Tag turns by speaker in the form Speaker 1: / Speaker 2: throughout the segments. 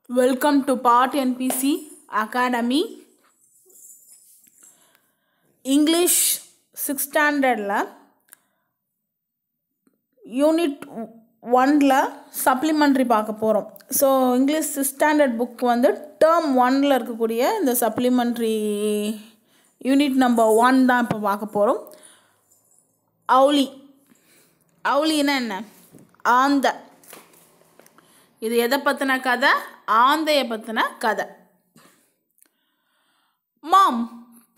Speaker 1: Welcome to Part NPC Academy. English 6th standard Unit 1 supplementary பார்க்க போகிறோம். So English 6th standard book வந்து Term 1 இருக்கக்கூடிய இந்த supplementary unit number 1 தான் இப்போ பார்க்க போகிறோம். Owlie என்ன ஆந்த. இது எதை பற்றின கதை? ஆந்தையை பற்றின கதை. Mom,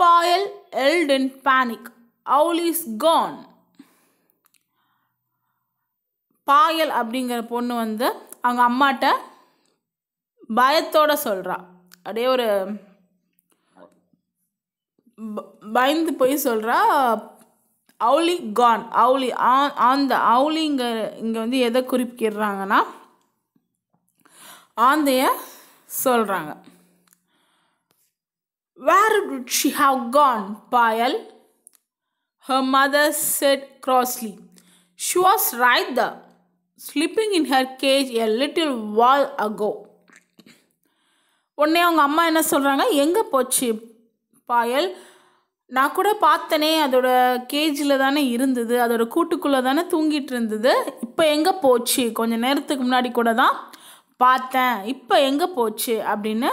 Speaker 1: Paul yelled in panic. Owlie's gone. பாயல் அப்படிங்கிற பொண்ணு வந்து அவங்க அம்மாட்ட பயத்தோட சொல்கிறா. அப்படியே ஒரு பயந்து போய் சொல்கிறா, Owlie gone. Owlie ஆந்த. Owlie இங்கே வந்து எதை குறிப்பிடுறாங்கன்னா ஆந்தைய சொல்கிறாங்க. Where would she have gone, Payal? Her mother said crossly. She was right there, sleeping in her cage a little while ago. உடனே அவங்க அம்மா என்ன சொல்கிறாங்க, எங்கே போச்சு பாயல்? நான் கூட பார்த்தனே, அதோட கேஜில் தானே இருந்தது, அதோட கூட்டுக்குள்ளே தானே தூங்கிட்டு இருந்தது. இப்போ எங்கே போச்சு? கொஞ்சம் நேரத்துக்கு முன்னாடி கூட தான் பார்த்தேன், இப்போ எங்கே போச்சு அப்படின்னு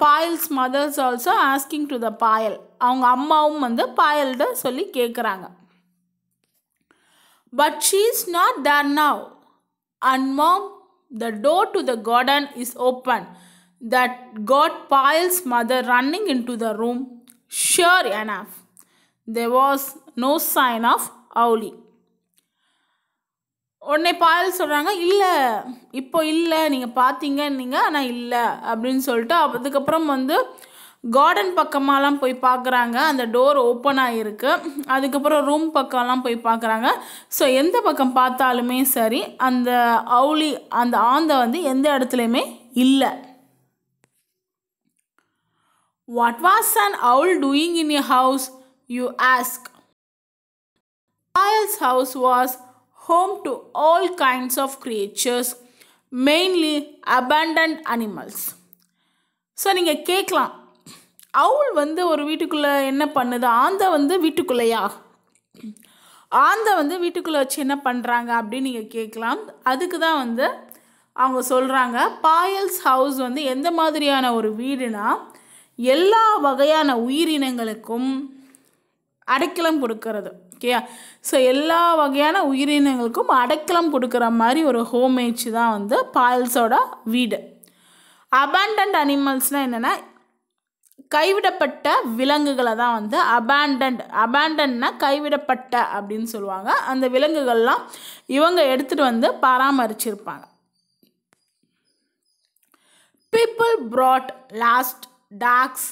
Speaker 1: Payal's mothers also asking to the Payal. அவங்க அம்மாவும் வந்து பாயல்கிட்ட சொல்லி கேட்குறாங்க. But she is not there now. And mom, the door to the garden is open. That got Payal's mother running in to the room. Sure enough there was no sign of Owlie. உடனே பாயல் சொல்கிறாங்க, இல்லை இப்போ இல்லை, நீங்கள் பார்த்தீங்கன்னீங்க ஆனால் இல்லை அப்படின்னு சொல்லிட்டு அதுக்கப்புறம் வந்து கார்டன் பக்கமாலாம் போய் பார்க்குறாங்க. அந்த டோர் ஓப்பன் ஆகிருக்கு. அதுக்கப்புறம் ரூம் பக்கம்லாம் போய் பார்க்குறாங்க. ஸோ எந்த பக்கம் பார்த்தாலுமே சரி அந்த Owlie, அந்த ஆந்தை வந்து எந்த இடத்துலையுமே இல்லை. What was an owl doing in your house, you ask? Payal's house was home to all kinds of creatures, mainly abandoned animals. So நீங்கள் கேட்கலாம், அவுள் வந்து ஒரு வீட்டுக்குள்ளே என்ன பண்ணுது? ஆந்தை வந்து வீட்டுக்குள்ளேயா? ஆந்தை வந்து வீட்டுக்குள்ளே வச்சு என்ன பண்ணுறாங்க அப்படின்னு நீங்கள் கேட்கலாம். அதுக்கு தான் வந்து அவங்க சொல்கிறாங்க, பாயல்ஸ் ஹவுஸ் வந்து எந்த மாதிரியான ஒரு வீடுனா, எல்லா வகையான உயிரினங்களுக்கும் அடைக்கலம் கொடுக்கறது. ஓகேயா? ஸோ எல்லா வகையான உயிரினங்களுக்கும் அடைக்கலம் கொடுக்குற மாதிரி ஒரு ஹோமேஜ் தான் வந்து பாயல்ஸோட வீடு. அபேண்டன்ட் அனிமல்ஸ்னால் என்னென்னா, கைவிடப்பட்ட விலங்குகளை தான் வந்து அபேண்டன்னா கைவிடப்பட்ட அப்படின்னு சொல்லுவாங்க. அந்த விலங்குகள்லாம் இவங்க எடுத்துகிட்டு வந்து பராமரிச்சிருப்பாங்க. People brought lost dogs,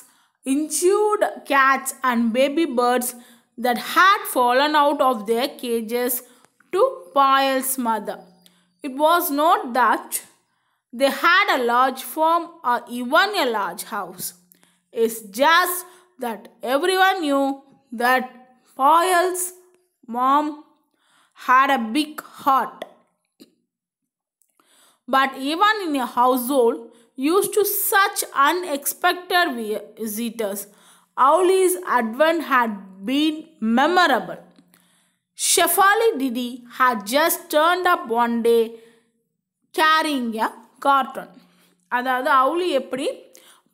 Speaker 1: injured cats and baby birds that had fallen out of their cages to Payal's mother. It was not that they had a large farm or even a large house. It's just that everyone knew that Payal's mom had a big heart. But even in a household used to such unexpected visitors, Owlie's advent had been memorable. Shefali Didi had just turned up one day carrying a carton. அதாவது Owlie எப்படி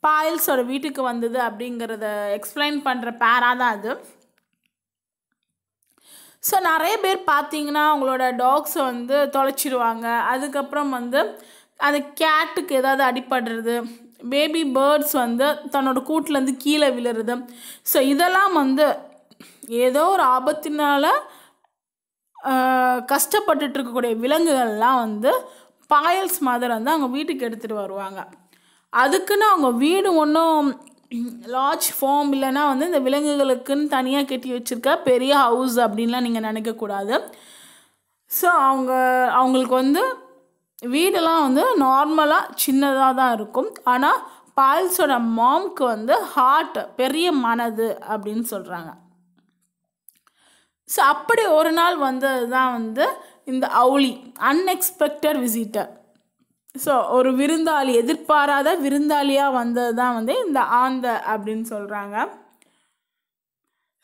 Speaker 1: பாயல்ஸோட வீட்டுக்கு வந்தது அப்படிங்கிறத explain பண்ணுற பேராக தான் அது. So நிறைய பேர் பார்த்தீங்கன்னா அவங்களோட டாக்ஸை வந்து தொலைச்சிடுவாங்க. அதுக்கப்புறம் வந்து அந்த கேட்டுக்கு ஏதாவது அடிபடுறது, பேபி பேர்ட்ஸ் வந்து தன்னோட கூட்டிலேருந்து கீழே விழுறது. ஸோ இதெல்லாம் வந்து ஏதோ ஒரு ஆபத்தினால கஷ்டப்பட்டுட்டு இருக்கக்கூடிய விலங்குகள்லாம் வந்து பாயல்ஸ் மதர் வந்து அவங்க வீட்டுக்கு எடுத்துகிட்டு வருவாங்க. அதுக்குன்னு அவங்க வீடு ஒன்றும் லார்ஜ் ஃபார்ம் இல்லைன்னா வந்து இந்த விலங்குகளுக்குன்னு தனியாக கட்டி வச்சுருக்க பெரிய ஹவுஸ் அப்படின்லாம் நீங்கள் நினைக்கக்கூடாது. ஸோ அவங்களுக்கு வந்து வீடெல்லாம் வந்து நார்மலாக சின்னதாக தான் இருக்கும். ஆனால் பாயல்ஸோட மாம்க்கு வந்து ஹார்ட், பெரிய மனது அப்படின்னு சொல்கிறாங்க. ஸோ அப்படி ஒரு நாள் வந்தது தான் வந்து இந்த Owlie, அன்எக்ஸ்பெக்டட் விசிட்டர். ஸோ ஒரு விருந்தாளி, எதிர்பாராத விருந்தாளியாக வந்தது தான் வந்து இந்த ஆந்தை அப்படின்னு சொல்கிறாங்க.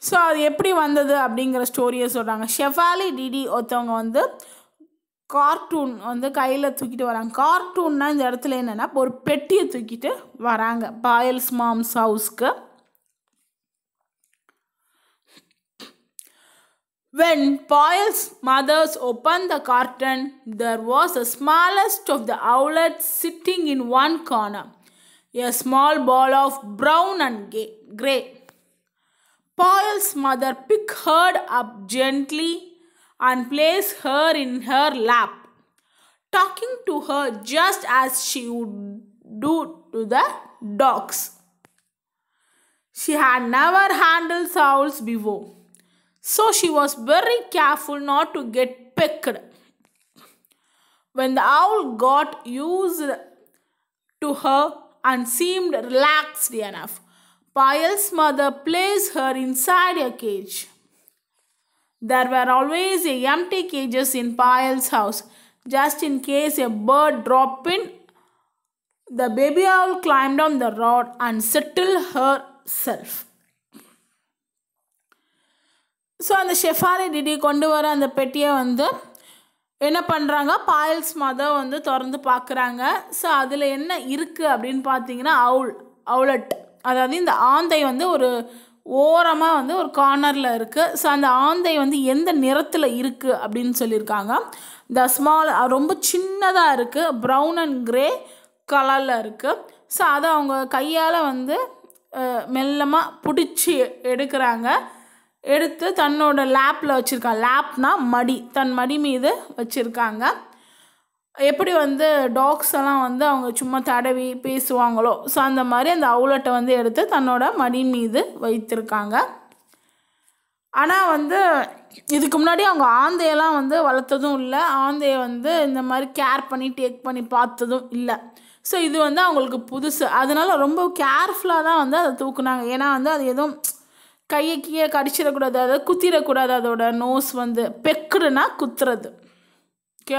Speaker 1: ஸோ அது எப்படி வந்தது அப்படிங்கிற ஸ்டோரியை சொல்கிறாங்க. ஷெஃபாலி டிடி ஒருத்தவங்க வந்து கார்ட்டூன் வந்து கையில் தூக்கிட்டு வராங்க. கார்ட்டூன்னா இந்த இடத்துல என்னென்னா ஒரு பெட்டியை தூக்கிட்டு வராங்க பாயல்ஸ் மாம்ஸ் ஹவுஸ்க்கு. When Paul's mothers opened the curtain, there was the smallest of the owlets sitting in one corner, a small ball of brown and grey. Paul's mother picked her up gently and placed her in her lap, talking to her just as she would do to the dogs. She had never handled owls before, so she was very careful not to get pecked. When the owl got used to her and seemed relaxed enough, Payal's mother placed her inside a cage. There were always empty cages in Payal's house, just in case a bird dropped in. The baby owl climbed on the rod and settled herself. So அந்த Shefali DD கொண்டு வர அந்த பெட்டியை வந்து என்ன பண்ணுறாங்க, Payal's mother வந்து திறந்து பார்க்குறாங்க. ஸோ அதில் என்ன இருக்குது அப்படின்னு பார்த்தீங்கன்னா அவுலட், அதாவது இந்த ஆந்தை வந்து ஒரு ஓரமாக வந்து ஒரு கார்னரில் இருக்குது. ஸோ அந்த ஆந்தை வந்து எந்த நிறத்தில் இருக்குது அப்படின்னு சொல்லியிருக்காங்க. த ஸ்மால் ரொம்ப சின்னதாக இருக்குது, ப்ரௌன் அண்ட் க்ரே கலரில் இருக்குது. ஸோ அதை அவங்க கையால் வந்து மெல்லமாக பிடிச்சி எடுக்கிறாங்க. எடுத்து தன்னோட லேப்பில் வச்சுருக்காங்க. லேப்னா மடி, தன் மடி மீது வச்சுருக்காங்க. எப்படி வந்து டாக்ஸ் எல்லாம் வந்து அவங்க சும்மா தடவி பேசுவாங்களோ, ஸோ அந்த மாதிரி அந்த அவுலட்டை வந்து எடுத்து தன்னோட மடி மீது வைத்திருக்காங்க. ஆனால் வந்து இதுக்கு முன்னாடி அவங்க ஆந்தையெல்லாம் வந்து வளர்த்ததும் இல்லை, ஆந்தையை வந்து இந்த மாதிரி கேர் பண்ணி டேக் பண்ணி பார்த்ததும் இல்லை. ஸோ இது வந்து அவங்களுக்கு புதுசு. அதனால ரொம்ப கேர்ஃபுல்லாக தான் வந்து அதை தூக்குனாங்க. ஏன்னா வந்து அது எதுவும் கையை கீழே கடிச்சிடக்கூடாது, அதாவது குத்திடக்கூடாது. அதோட நோஸ் வந்து பெக்குடுனா குத்துறது. ஓகே,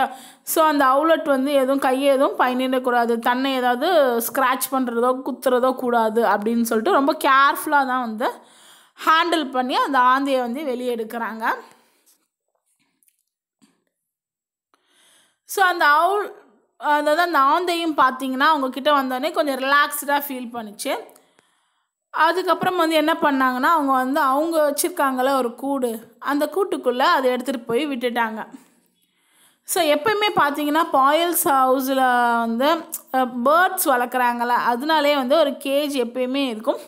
Speaker 1: ஸோ அந்த அவுலட் வந்து எதுவும் கையை எதுவும் பயனிடக்கூடாது, தன்னை ஏதாவது ஸ்க்ராட்ச் பண்ணுறதோ குத்துறதோ கூடாது அப்படின்னு சொல்லிட்டு ரொம்ப கேர்ஃபுல்லாக தான் வந்து ஹேண்டில் பண்ணி அந்த ஆந்தையை வந்து வெளியே எடுக்கிறாங்க. ஸோ அந்த அதாவது அந்த ஆந்தையும் பார்த்தீங்கன்னா அவங்கக்கிட்ட வந்தோடனே கொஞ்சம் ரிலாக்ஸ்டாக ஃபீல் பண்ணிச்சு. அதுக்கப்புறம் வந்து என்ன பண்ணாங்கன்னா அவங்க வச்சுருக்காங்களே ஒரு கூடு, அந்த கூட்டுக்குள்ளே அதை எடுத்துகிட்டு போய் விட்டுட்டாங்க. ஸோ எப்போயுமே பார்த்தீங்கன்னா பாயல்ஸ் ஹவுஸில் வந்து பேர்ட்ஸ் வளர்க்குறாங்கள, அதனாலே வந்து ஒரு கேஜ் எப்போயுமே இருக்கும்.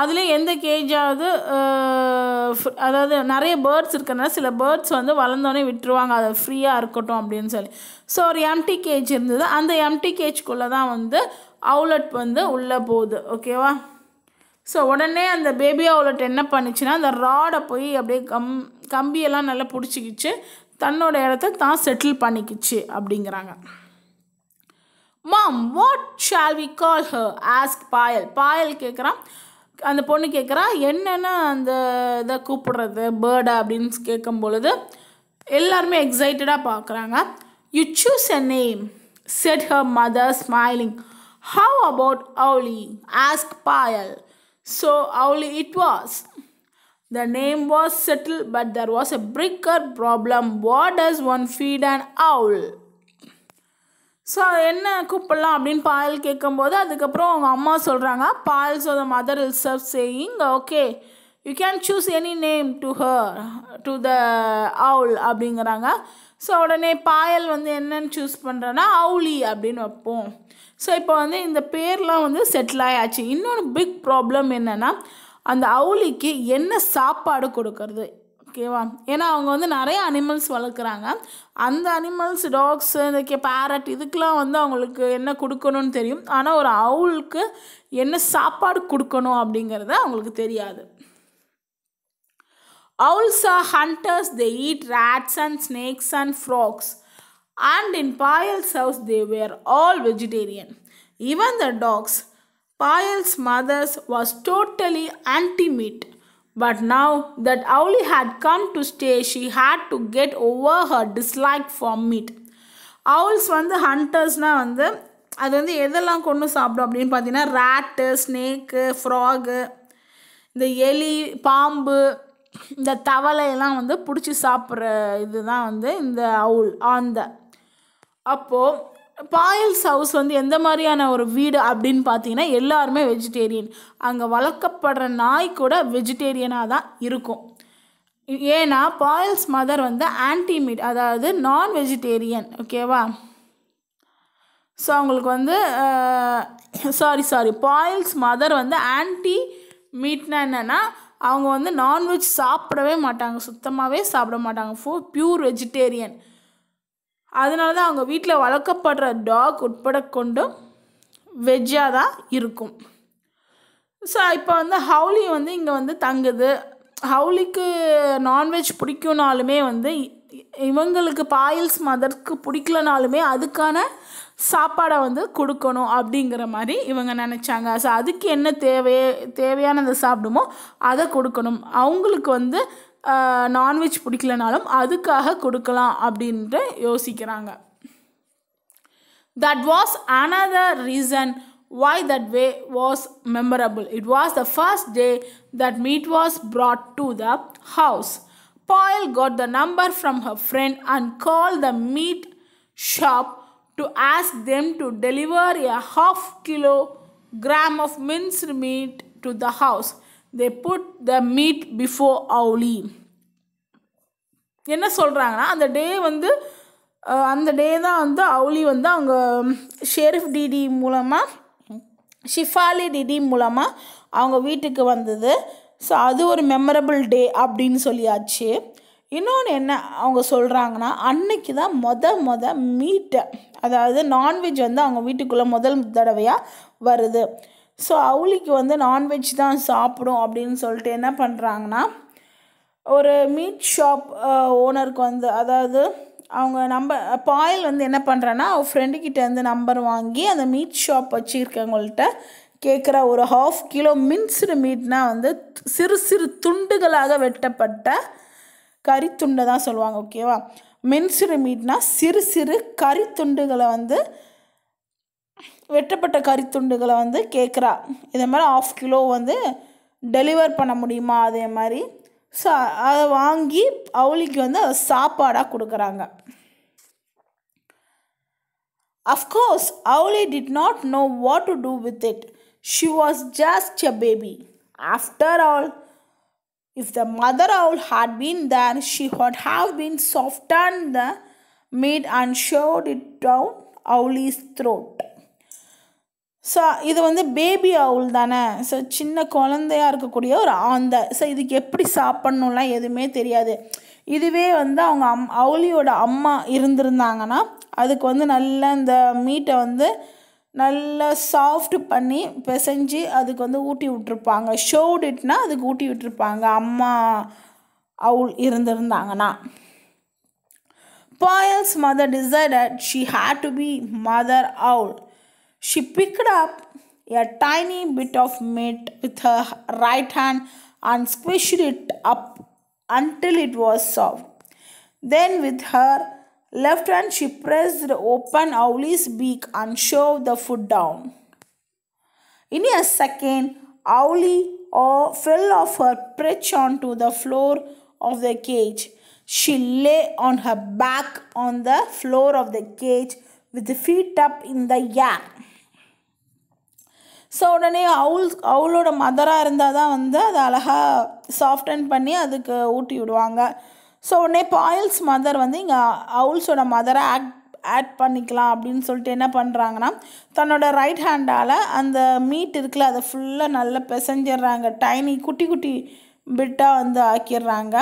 Speaker 1: அதுலேயும் எந்த கேஜாவது அதாவது நிறைய பேர்ட்ஸ் இருக்கிறனால சில பேர்ட்ஸ் வந்து வளர்ந்தோடனே விட்டுருவாங்க, அதை ஃப்ரீயாக இருக்கட்டும் அப்படின்னு சொல்லி. ஸோ ஒரு எம்டி கேஜ் இருந்தது, அந்த எம்டி கேஜ்குள்ளே தான் வந்து அவுலட் வந்து உள்ளே போகுது. ஓகேவா? ஸோ உடனே அந்த பேபி அவுலட் என்ன பண்ணிச்சுன்னா அந்த ராடை போய் அப்படியே கம்பியெல்லாம் நல்லா பிடிச்சிக்கிச்சு, தன்னோட இடத்த தான் செட்டில் பண்ணிக்கிச்சு அப்படிங்கிறாங்க. Mom, what shall we call her ask Payal கேட்குறான். அந்த பொண்ணு கேட்குறா என்னென்னு அந்த இதை கூப்பிடுறது பேர்டை அப்படின்னு கேட்கும் பொழுது எல்லாருமே எக்ஸைட்டடாக பார்க்குறாங்க. You choose a name said her mother smiling. How about Owlie ask Payal. So Owlie it was. The name was settled, but there was a bigger problem. What does one feed an owl? So என்ன கூப்பிடலாம் அப்படின்னு பாயல் கேட்கும்போது அதுக்கப்புறம் அவங்க அம்மா சொல்கிறாங்க, Payal so the mother herself saying okay you can choose any name to her to the owl அப்படிங்கிறாங்க. So உடனே பாயல் வந்து என்னன்னு சூஸ் பண்ணுறேன்னா Owlie அப்படின்னு வைப்போம். ஸோ இப்போ வந்து இந்த பேர்லாம் வந்து செட்டில் ஆயாச்சு. இன்னொன்று பிக் ப்ராப்ளம் என்னென்னா அந்த Owlieக்கு என்ன சாப்பாடு கொடுக்கறது. ஓகேவா? ஏன்னா அவங்க வந்து நிறைய அனிமல்ஸ் வளர்க்குறாங்க. அந்த அனிமல்ஸ் டாக்ஸ் இந்த பேரட் இதுக்கெலாம் வந்து அவங்களுக்கு என்ன கொடுக்கணும்னு தெரியும், ஆனால் ஒரு அவுலுக்கு என்ன சாப்பாடு கொடுக்கணும் அப்படிங்கிறது அவங்களுக்கு தெரியாது. Owls are hunters. They eat rats and snakes and frogs. And in Payal's house they were all vegetarian. Even the dogs. Payal's mother was totally anti-meat. But now that Owlie had come to stay, she had to get over her dislike for meat. owls வந்து ஹண்டர்ஸ்னால் வந்து அது வந்து எதெல்லாம் கொண்டு சாப்பிடும் அப்படின்னு பார்த்தீங்கன்னா rot, snake, frock, இந்த எலி, பாம்பு, இந்த தவளையெல்லாம் வந்து பிடிச்சி சாப்பிட்ற இதுதான் வந்து இந்த அவுல் ஆந்த. அப்போது பாயல்ஸ் ஹவுஸ் வந்து எந்த மாதிரியான ஒரு வீடு அப்படின்னு பார்த்தீங்கன்னா எல்லாருமே வெஜிடேரியன். அங்கே வளர்க்கப்படுற நாய் கூட வெஜிடேரியனாக தான் இருக்கும். ஏன்னா பாயல்ஸ் மதர் வந்து ஆன்டி மீட், அதாவது நான் வெஜிடேரியன். ஓகேவா? ஸோ அவங்களுக்கு வந்து பாயல்ஸ் மதர் வந்து ஆன்டி மீட்னா என்னென்னா அவங்க வந்து நான்வெஜ் சாப்பிடவே மாட்டாங்க, சுத்தமாகவே சாப்பிட மாட்டாங்க, பியூர் வெஜிடேரியன். அதனால தான் அவங்க வீட்டில் வளர்க்கப்படுற டாக் உட்பட கொண்டும் வெஜ்ஜாக தான் இருக்கும். ஸோ இப்போ வந்து ஹவுலி வந்து இங்கே வந்து தங்குது. ஹவுலிக்கு நான்வெஜ் பிடிக்கும்னாலுமே வந்து இவங்களுக்கு பாயல்ஸ் மதருக்கு பிடிக்கலனாலுமே அதுக்கான சாப்பாடை வந்து கொடுக்கணும் அப்படிங்கிற மாதிரி இவங்க நினச்சாங்க. ஸோ அதுக்கு என்ன தேவையானதை சாப்பிடுமோ அதை கொடுக்கணும். அவங்களுக்கு வந்து நான்வெஜ் பிடிக்கலனாலும் அதுக்காக கொடுக்கலாம் அப்படின்ட்டு யோசிக்கிறாங்க. That was another reason why that way was memorable. It was the first day that meat was brought to the house. Paul got the number from her friend and called the meat shop to ask them to deliver a half-kilogram of minced meat to the house. They put the meat before Owlie. என்ன சொல்கிறாங்கன்னா அந்த டே தான் வந்து அவுலி வந்து அவங்க Shafali DD மூலமாக அவங்க வீட்டுக்கு வந்தது. ஸோ அது ஒரு மெமரபிள் டே அப்படின்னு சொல்லியாச்சு. இன்னொன்று என்ன அவங்க சொல்கிறாங்கன்னா அன்னைக்கு தான் மீட்டை, அதாவது நான்வெஜ் வந்து அவங்க வீட்டுக்குள்ளே முதல் தடவையாக வருது. ஸோ அவுலிக்கு வந்து நான்வெஜ் தான் சாப்பிடும் அப்படின்னு சொல்லிட்டு என்ன பண்ணுறாங்கன்னா ஒரு மீட் ஷாப் ஓனருக்கு வந்து, அதாவது அவங்க பாயல் வந்து என்ன பண்ணுறான்னா அவள் ஃப்ரெண்டுக்கிட்ட வந்து நம்பர் வாங்கி அந்த மீட் ஷாப் வச்சுருக்கவங்கள்ட்ட கேட்குற ஒரு 1/2 கிலோ மின்ஸ்டு மீட்னால் வந்து சிறு சிறு துண்டுகளாக வெட்டப்பட்ட கறித்துண்டை தான் சொல்லுவாங்க. ஓகேவா? மின்ஸ்டு மீட்னா சிறு சிறு கறித்துண்டுகளை வந்து வெட்டப்பட்ட கறித்துண்டுகளை வந்து கேட்குறா. இதே மாதிரி 1/2 கிலோ வந்து டெலிவர் பண்ண முடியுமா அதே மாதிரி. ஸோ அதை வாங்கி அவளிக்கு வந்து அதை சாப்பாடாக கொடுக்குறாங்க. Of course, Owlie did not know what to do with it. She was just a baby. After all, if the mother owl had been there, she would have been softened the meat and shoved it down Owlie's throat. So இது வந்து baby அவுல் தானே. So சின்ன குழந்தையாக இருக்கக்கூடிய ஒரு ஆந்தை. So இதுக்கு எப்படி சாப்பிட்ணுலாம் எதுவுமே தெரியாது. இதுவே வந்து அவங்க அவுலியோட அம்மா இருந்திருந்தாங்கன்னா அதுக்கு வந்து நல்லா இந்த மீட்டை வந்து நல்லா சாஃப்ட் பண்ணி பிசைஞ்சு அதுக்கு வந்து ஊட்டி விட்டுருப்பாங்க. ஷோட் இட்னா அதுக்கு ஊட்டி விட்டுருப்பாங்க அம்மா அவுல் இருந்திருந்தாங்கன்னா. Paul's mother decided she had to be mother owl. She picked up a tiny bit of meat with her right hand and squished it up until it was soft. Then with her left hand she pressed open Owlie's beak and shoved the food down. In a second, Owlie fell off her perch onto the floor of the cage. She lay on her back on the floor of the cage with the feet up in the air. So உடனே அவளோட மதராக இருந்தால் தான் வந்து அதை அழகாக soften பண்ணி அதுக்கு ஊட்டி விடுவாங்க. ஸோ உடனே பாயல்ஸ் மதர் வந்து இங்கே அவுல்ஸோட மதரை ஆட் பண்ணிக்கலாம் அப்படின்னு சொல்லிட்டு என்ன பண்ணுறாங்கன்னா தன்னோட ரைட் ஹேண்டால் அந்த மீட் இருக்குல்ல அதை ஃபுல்லாக நல்லா பிசைஞ்சிடுறாங்க. டைனி குட்டி குட்டி பிட்டாக வந்து ஆக்கிடுறாங்க.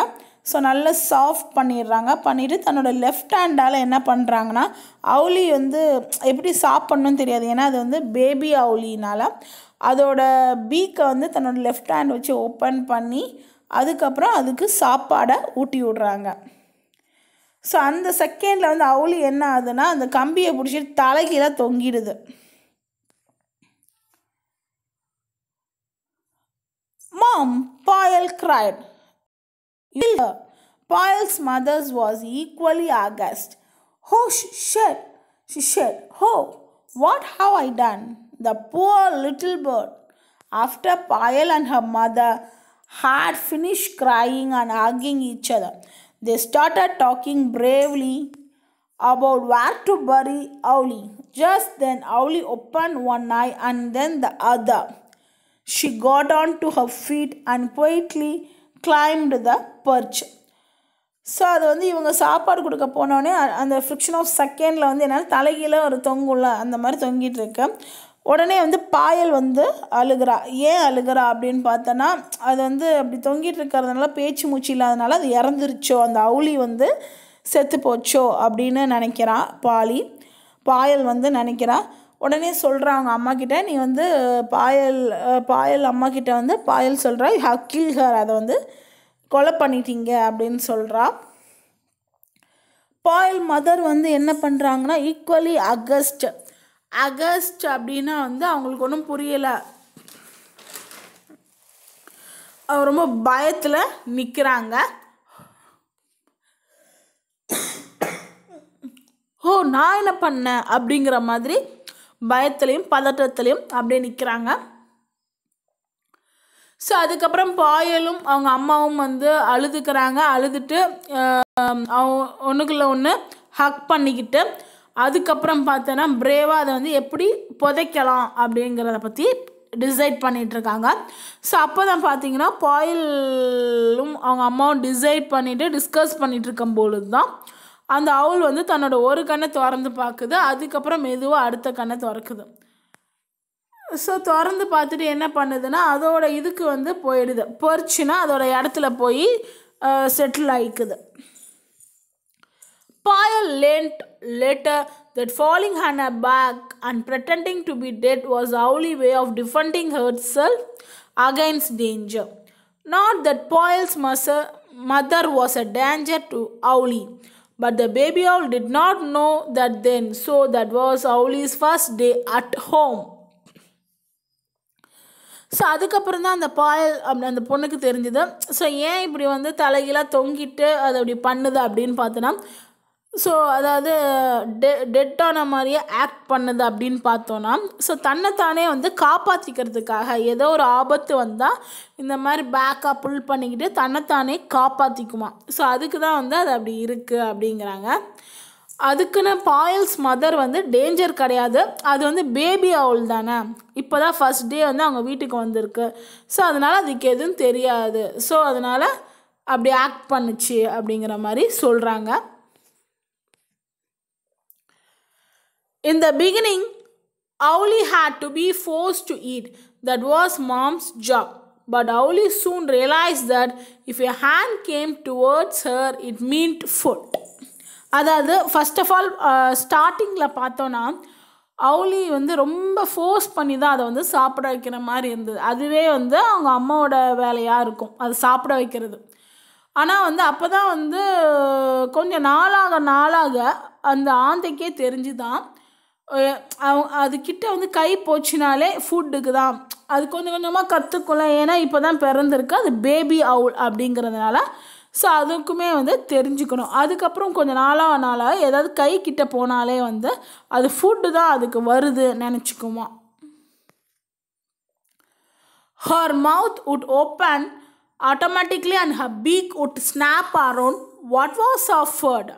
Speaker 1: ஸோ நல்லா சாஃப்ட் பண்ணிவிட்டு தன்னோட லெஃப்ட் ஹேண்டால் என்ன பண்ணுறாங்கன்னா அவுலி வந்து எப்படி சாப்பிட்ணுன்னு தெரியாது, ஏன்னா அது வந்து பேபி அவுலினால் அதோட பீக்கை வந்து தன்னோட லெஃப்ட் ஹேண்ட் வச்சு ஓப்பன் பண்ணி அதுக்கப்புறம் அதுக்கு சாப்பாடை ஊட்டி விடுறாங்க. ஸோ அந்த செகண்டில் வந்து அவுலி என்ன ஆகுதுன்னா அந்த கம்பியை பிடிச்சிட்டு தலைகீழ தொங்கிடுது. Mom, Paul cried. Paul's mother was equally aghast. Oh, shit, She said, "Oh, what have I done?" The poor little bird. After Payal and her mother had finished crying and hugging each other, they started talking bravely about where to bury Owlie. Just then, Owlie opened one eye and then the other. She got on to her feet and quietly climbed the perch. So அது வந்து இவங்க சாப்பாடு கொடுக்க போனோடனே அந்த friction of செகண்டில் வந்து என்னால் தலைகீழ ஒரு தொங்குள்ள அந்த மாதிரி தொங்கிட்டு இருக்கேன். உடனே வந்து பாயல் வந்து அழுகிறா. ஏன் அழுகிறா அப்படின்னு பார்த்தோன்னா, அது வந்து அப்படி தொங்கிட்டு இருக்கிறதுனால பேச்சு மூச்சு இல்லாதனால அது இறந்துருச்சோ, அந்த அவுளி வந்து செத்து போச்சோ அப்படின்னு நினைக்கிறான் பாயல் வந்து நினைக்கிறா. உடனே சொல்கிறா அவங்க அம்மா கிட்ட, நீ வந்து பாயல் அம்மா கிட்ட வந்து பாயல் சொல்கிறா, யூ ஹவ் கில் ஹர், அதை வந்து கொலை பண்ணிட்டீங்க அப்படின்னு சொல்கிறா. பாயல் மதர் வந்து என்ன பண்ணுறாங்கன்னா, ஈக்குவலி அகஸ்ட் அப்படின்னா வந்து அவங்களுக்கு ஒன்றும் புரியலை. ரொம்ப பயத்தில் நிற்கிறாங்க. ஓ, நான் என்ன பண்ணேன் அப்படிங்கிற மாதிரி பயத்துலேயும் பதட்டத்துலேயும் அப்படியே நிற்கிறாங்க. ஸோ அதுக்கப்புறம் பாயலும் அவங்க அம்மாவும் வந்து அழுதுட்டு ஒன்றுக்குள்ள ஒன்று ஹக் பண்ணிக்கிட்டு, அதுக்கப்புறம் பார்த்தோன்னா பிரேவாக அதை வந்து எப்படி புதைக்கலாம் அப்படிங்கிறத பற்றி டிசைட் பண்ணிகிட்ருக்காங்க. ஸோ அப்போ தான் பார்த்தீங்கன்னா பாயலும் அவங்க அம்மாவும் டிஸ்கஸ் பண்ணிகிட்ருக்கும் பொழுது தான் அந்த அவுல் வந்து தன்னோட ஒரு கண்ணை திறந்து பார்க்குது. அதுக்கப்புறம் மெதுவாக அடுத்த கண்ணை திறக்குது. ஸோ திறந்து பார்த்துட்டு என்ன பண்ணுதுன்னா, அதோட இதுக்கு வந்து போயிடுது, பர்ச்சுன்னா அதோட இடத்துல போய் settle ஆகிக்குது. Payal learnt later that falling on her back and pretending to be dead was the only way of defending herself against danger. Not that Payal's mother was a danger to Owlie, but the baby owl did not know that then, so that was Owlie's first day at home. So அதுக்கப்புறம் தான் அந்த பாயல் அந்த பொண்ணுக்கு தெரிஞ்சுது. So ஏன் இப்படி வந்து தலைகீழாக தொங்கிட்டு அது அப்படி பண்ணுது அப்படின்னு பார்த்தோன்னா, ஸோ அதாவது டெட்டான மாதிரியே ஆக்ட் பண்ணுது அப்படின்னு பார்த்தோன்னா, ஸோ தன்னைத்தானே வந்து காப்பாற்றிக்கிறதுக்காக ஏதோ ஒரு ஆபத்து வந்தால் இந்த மாதிரி பேக்காக புல் பண்ணிக்கிட்டு தன்னைத்தானே காப்பாற்றிக்குமா. ஸோ அதுக்கு தான் வந்து அது அப்படி இருக்குது அப்படிங்கிறாங்க. அதுக்குன்னு பாயல்ஸ் மதர் வந்து டேஞ்சர் கிடையாது, அது வந்து பேபி அவுல் தானே, இப்போ தான் ஃபஸ்ட் டே வந்து அவங்க வீட்டுக்கு வந்திருக்கு. ஸோ அதனால் அதுக்கு எதுவும் தெரியாது, ஸோ அதனால் அப்படி ஆக்ட் பண்ணுச்சு அப்படிங்கிற மாதிரி சொல்கிறாங்க. In the beginning, Owlie had to be forced to eat. That was Mom's job. But Owlie soon realized that if a hand came towards her, it meant food. அதாவது ஃபஸ்ட் ஆஃப் ஆல் ஸ்டார்டிங்கில் பார்த்தோன்னா அவுளி வந்து ரொம்ப force பண்ணி தான் அதை வந்து சாப்பிட வைக்கிற மாதிரி இருந்தது. அதுவே வந்து அவங்க அம்மாவோட வேலையாக இருக்கும் அது சாப்பிட வைக்கிறது. ஆனால் வந்து அப்போ தான் வந்து கொஞ்சம் நாளாக அந்த ஆந்தைக்கே தெரிஞ்சு தான் அதுக்கிட்ட வந்து கை போச்சுனாலே ஃபுட்டுக்கு தான் அது கொஞ்சம் கொஞ்சமாக கற்றுக்கொள்ள. ஏன்னா இப்போ தான் பிறந்திருக்கு, அது பேபி அவுல் அப்படிங்கிறதுனால. ஸோ அதுக்குமே வந்து தெரிஞ்சுக்கணும். அதுக்கப்புறம் கொஞ்சம் நாளாக ஏதாவது கை கிட்ட போனாலே வந்து அது ஃபுட்டு தான் அதுக்கு வருது நினச்சிக்குமா. Her mouth would open automatically and her beak would snap around what was offered.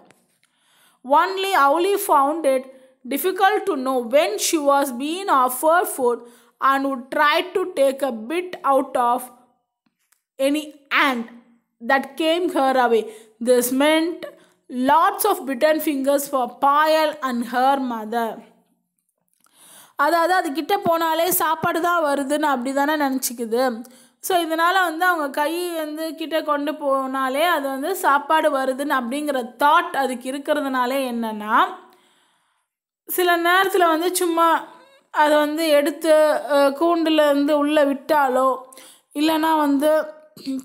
Speaker 1: Only Owlie found it difficult to know when she was being offered food and would try to take a bit out of any hand that came her way. This meant lots of bitten fingers for Payal and her mother. அதாவது அது கிட்ட போனாலே சாப்பாடு தான் வருதுன்னு அப்படி தானே நினச்சிக்குது. So இதனால் வந்து அவங்க கை வந்து கிட்ட கொண்டு போனாலே அது வந்து சாப்பாடு வருதுன்னு அப்படிங்கிற தாட் அதுக்கு இருக்கிறதுனாலே என்னென்னா, சில நேரத்தில் வந்து சும்மா அதை வந்து எடுத்து கூண்டுலேருந்து உள்ளே விட்டாலோ இல்லைன்னா வந்து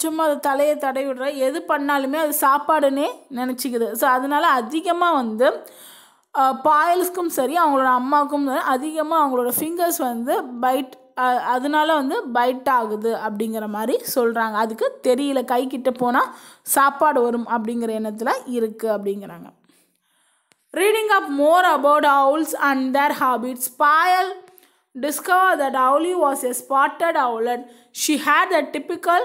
Speaker 1: சும்மா அது தலையை தடவி விடுற எது பண்ணாலுமே அது சாப்பாடுன்னே நினச்சிக்குது. ஸோ அதனால் அதிகமாக வந்து பாயல்ஸ்க்கும் சரி அவங்களோட அம்மாவுக்கும் அதிகமாக அவங்களோட ஃபிங்கர்ஸ் வந்து அதனால வந்து பைட் ஆகுது அப்படிங்கிற மாதிரி சொல்கிறாங்க. அதுக்கு தெரியல, கை கிட்ட போனால் சாப்பாடு வரும் அப்படிங்கிற எண்ணத்தில் இருக்குது அப்படிங்கிறாங்க. Reading up more about owls and their habits, Payal discovered that Owlie was a spotted owlet. She had a typical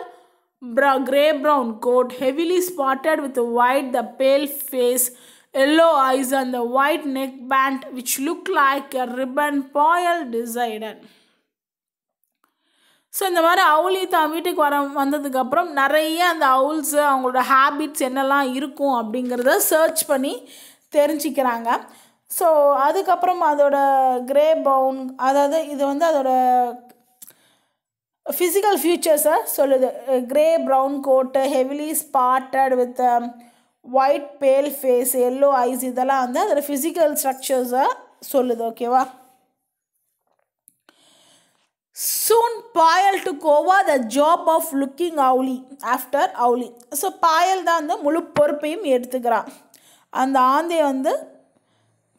Speaker 1: grey-brown coat, heavily spotted with white, the pale face, yellow eyes, and the white neckband, which looked like a ribbon. Payal decided. So இந்த மாதிரி அவுலி தான் வீட்டுக்கு வந்ததுக்கப்புறம் நிறைய அந்த அவுல்ஸு அவங்களோட habits என்னெல்லாம் இருக்கும் அப்படிங்கிறத சர்ச் பண்ணி தெரிஞ்சுக்கிறாங்க. ஸோ அதுக்கப்புறம் அதோட கிரே ப்ரவுன், அதாவது இது வந்து அதோட ஃபிசிக்கல் ஃபியூச்சர்ஸை சொல்லுது. Grey brown coat, heavily spotted with white pale face, yellow eyes, இதெல்லாம் வந்து அதோட ஃபிசிக்கல் ஸ்ட்ரக்சர்ஸை சொல்லுது. ஓகேவா? Soon Payal took over the job of looking Owlie after Owlie. So Payal தான் வந்து முழு பொறுப்பையும் எடுத்துக்கிறான். அந்த ஆந்தையை வந்து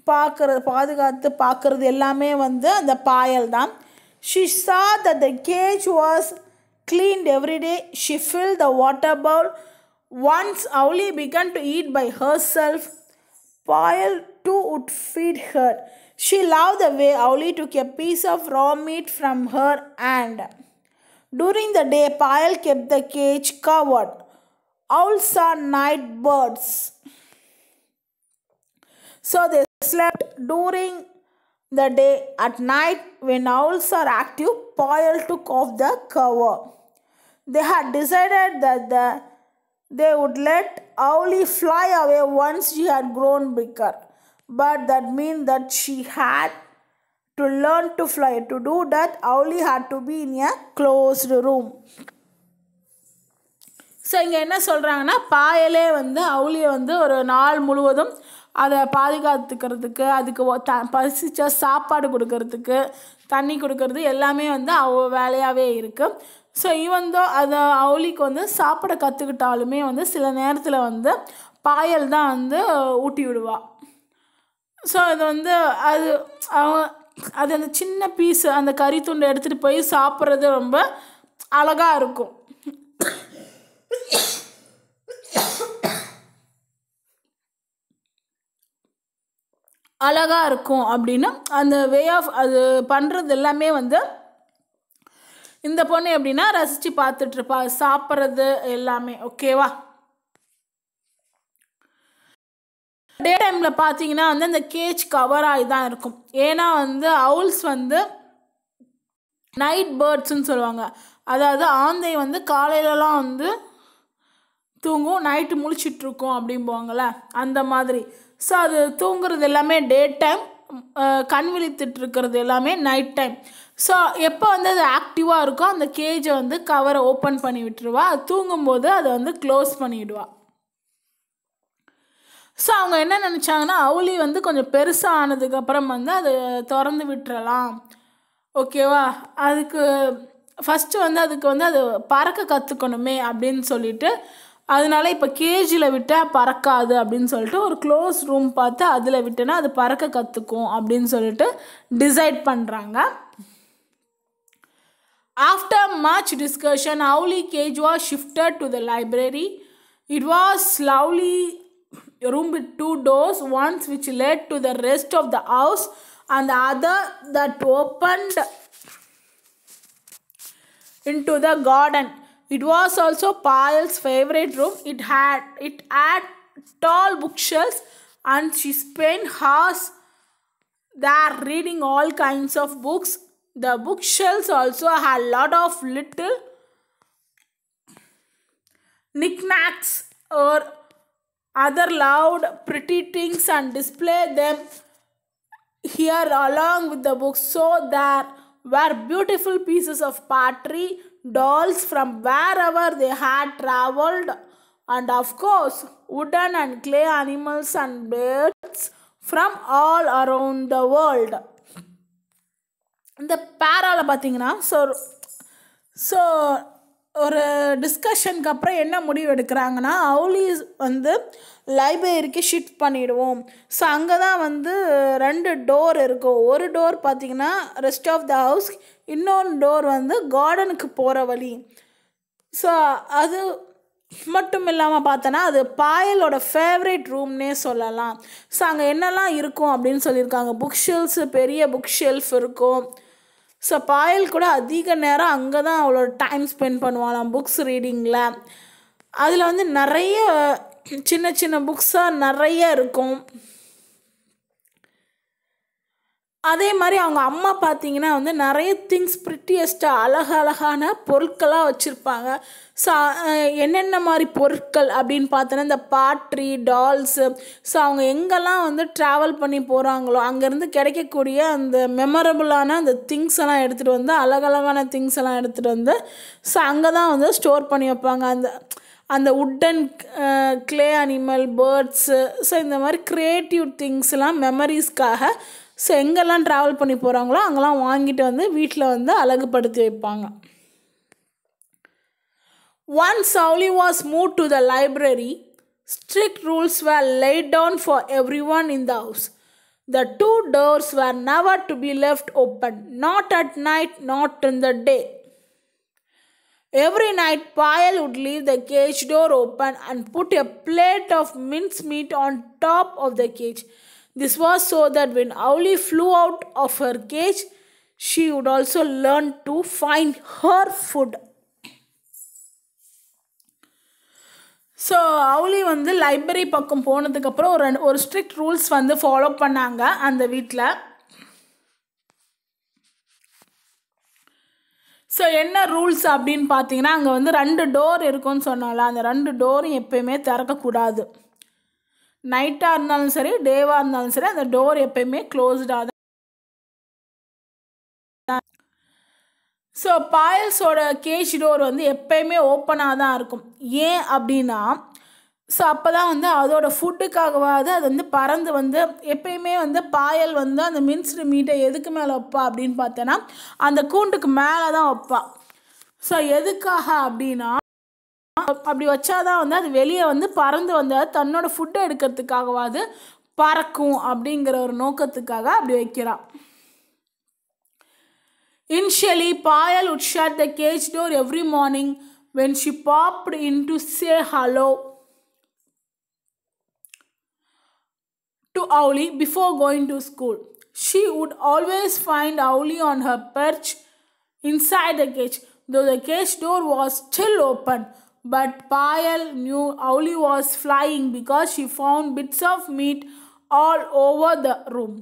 Speaker 1: பாதுகாத்து பார்க்குறது எல்லாமே வந்து அந்த பாயல் தான். She saw that the cage was cleaned every day. She filled the water bowl. Once Owlie began to eat by herself, Payal too would feed her. She loved the way Owlie took a piece of raw meat from her hand. During the day, Payal kept the cage covered. Owls are night birds, so they slept during the day. At night, when owls are active, Payal took off the cover. They had decided that they would let Owlie fly away once she had grown bigger. But that means that she had to learn to fly. To do that, Owlie had to be in a closed room. So இங்கே என்ன சொல்கிறாங்கன்னா, பாயலே வந்து அவுலியை வந்து ஒரு நாள் முழுவதும் அதை பாதுகாத்துக்கிறதுக்கு, அதுக்கு பசிச்சா சாப்பாடு கொடுக்கறதுக்கு, தண்ணி கொடுக்கறது எல்லாமே வந்து வேலையாகவே இருக்குது. ஸோ இவந்தோ அதை அவுலிக்கு வந்து சாப்பிட கற்றுக்கிட்டாலுமே வந்து சில நேரத்தில் வந்து பாயல் தான் வந்து ஊட்டி விடுவா. ஸோ இது வந்து அது அந்த சின்ன பீஸு, அந்த கறி துண்டை எடுத்துகிட்டு போய் சாப்பிட்றது ரொம்ப அழகாக இருக்கும். அழகாக இருக்கும் அப்படின்னு அந்த வே ஆஃப் அது பண்ணுறது எல்லாமே வந்து இந்த பொண்ணு எப்படின்னா ரசித்து பார்த்துட்ருப்பா, சாப்பிட்றது எல்லாமே. ஓகேவா? டே டைமில் பார்த்தீங்கன்னா வந்து அந்த கேஜ் கவர் ஆகி தான் இருக்கும். ஏன்னா வந்து அவுல்ஸ் வந்து நைட் பேர்ட்ஸுன்னு சொல்லுவாங்க. அதாவது ஆந்தை வந்து காலையிலலாம் வந்து தூங்கும், நைட்டு முழிச்சிட்ருக்கோம் அப்படிம்போங்கள, அந்த மாதிரி. ஸோ அது தூங்குறது எல்லாமே டே டைம், கண் விழித்துட்ருக்கிறது எல்லாமே நைட் டைம். ஸோ எப்போ வந்து அது ஆக்டிவாக இருக்கோ அந்த கேஜை வந்து கவரை ஓப்பன் பண்ணி விட்டுருவா. அது தூங்கும்போது அதை வந்து க்ளோஸ் பண்ணிவிடுவா. ஸோ அவங்க என்ன நினச்சாங்கன்னா, அவுலி வந்து கொஞ்சம் பெருசாக ஆனதுக்கப்புறம் வந்து அதை திறந்து விட்டுறலாம். ஓகேவா? அதுக்கு ஃபஸ்ட்டு வந்து அதுக்கு வந்து அது பறக்க கற்றுக்கணுமே அப்படின்னு சொல்லிட்டு, அதனால இப்போ கேஜில் விட்டால் பறக்காது அப்படின்னு சொல்லிட்டு ஒரு க்ளோஸ் ரூம் பார்த்து அதில் விட்டேன்னா அது பறக்க கற்றுக்கும் அப்படின்னு சொல்லிட்டு டிசைட் பண்ணுறாங்க. After much discussion, Owlie cage was shifted to the library. It was lovely room with two doors, one which led to the rest of the house and the other that opened into the garden. It was also Payal's favorite room. It had tall bookshelves and she spent hours there reading all kinds of books. The bookshelves also had a lot of little knickknacks or other loud pretty things and display them here along with the books. So there were beautiful pieces of pottery, dolls from wherever they had traveled, and of course wooden and clay animals and birds from all around the world. இந்த பேராவில் பார்த்தீங்கன்னா so ஒரு டிஸ்கஷனுக்கு அப்புறம் என்ன முடிவு எடுக்கிறாங்கன்னா, அவுலிஸ் வந்து லைப்ரரிக்கு shift பண்ணிவிடுவோம். So அங்கே தான் வந்து 2 டோர் இருக்கும். ஒரு டோர் பார்த்திங்கன்னா ரெஸ்ட் ஆஃப் த ஹவுஸ், இன்னொன்று டோர் வந்து கார்டனுக்கு போகிற வழி. ஸோ மட்டும் இல்லாமல் பார்த்தோன்னா அது பாயலோட ஃபேவரட் ரூம்னே சொல்லலாம். ஸோ அங்கே என்னெல்லாம் இருக்கும் அப்படின்னு சொல்லியிருக்காங்க. புக் ஷெல்ஃப்ஸு, பெரிய புக் ஷெல்ஃப் இருக்கும். ஸோ பாயல் கூட அதிக நேரம் அங்கே தான் அவளோட டைம் ஸ்பெண்ட் பண்ணுவாளாம் புக்ஸ் ரீடிங்கில். அதில் வந்து நிறைய சின்ன சின்ன புக்ஸாக நிறைய இருக்கும். அதே மாதிரி அவங்க அம்மா பார்த்திங்கன்னா வந்து நிறைய திங்ஸ் ப்ரிட்டியஸ்ட்டாக அழகழகான பொருட்களாக வச்சுருப்பாங்க. ஸோ என்னென்ன மாதிரி பொருட்கள் அப்படின்னு பார்த்தோன்னா இந்த பாட்ரி, டால்ஸு. ஸோ அவங்க எங்கெல்லாம் வந்து ட்ராவல் பண்ணி போகிறாங்களோ அங்கேருந்து கிடைக்கக்கூடிய அந்த மெமரபுளான அந்த திங்ஸ் எல்லாம் எடுத்துகிட்டு வந்து, அழகழகான திங்ஸ் எல்லாம் எடுத்துகிட்டு வந்து ஸோ அங்கே தான் வந்து ஸ்டோர் பண்ணி வைப்பாங்க. அந்த wooden clay animal, birds. So இந்த மாதிரி க்ரியேட்டிவ் திங்ஸ்லாம் மெமரிஸ்க்காக ஸோ எங்கெல்லாம் ட்ராவல் பண்ணி போகிறாங்களோ அங்கெல்லாம் வாங்கிட்டு வந்து வீட்டில் வந்து அழகுபடுத்தி வைப்பாங்க. Once Owlie was moved to the library, strict rules were laid down for everyone in the house. The 2 doors were never to be left open, not at night, not in the day. Every night, Payal would leave the cage door open and put a plate of mincemeat on top of the cage. This was so that when Owlie flew out of her cage, she would also learn to find her food. So Owlie வந்து library பக்கம் போனதுக்கப்புறம் ஒரு strict rules வந்து follow பண்ணாங்க அந்த வீட்டில். So என்ன rules அப்படின்னு பார்த்தீங்கன்னா, அங்கே வந்து 2 டோர் இருக்குன்னு சொன்னால அந்த 2 டோரும் எப்பயுமே திறக்கக்கூடாது. நைட்டாக இருந்தாலும் சரி, டேவாக இருந்தாலும் சரி, அந்த டோர் எப்பயுமே க்ளோஸ்டாக தான். ஸோ பாயல்ஸோட கேஜ் டோர் வந்து எப்பயுமே ஓப்பனாக தான் இருக்கும். ஏன் அப்படின்னா, ஸோ அப்போ தான் வந்து அதோட ஃபுட்டுக்காகவாது அது வந்து பறந்து வந்து எப்பயுமே வந்து பாயல் வந்து அந்த மின்ஸ்டு மீட்டை எதுக்கு மேலே வைப்பா அப்படின்னு பார்த்தோன்னா அந்த கூண்டுக்கு மேலே தான் வைப்பா. ஸோ எதுக்காக அப்படின்னா, அப்படி வச்சாதான் வந்து அது வெளியே வந்து பறந்து வந்து தன்னோட ஃபுட்டை எடுக்கிறதுக்காகவாது பறக்கும் அப்படிங்கிற ஒரு நோக்கத்துக்காக அப்படி வைக்கிறான். Initially, Payal would shut the cage door every morning when she popped in to say hello to Owlie before going to school. She would always find Owlie on her perch inside the cage, though the cage door was still open. But Payal knew Owlie was flying because she found bits of meat all over the room.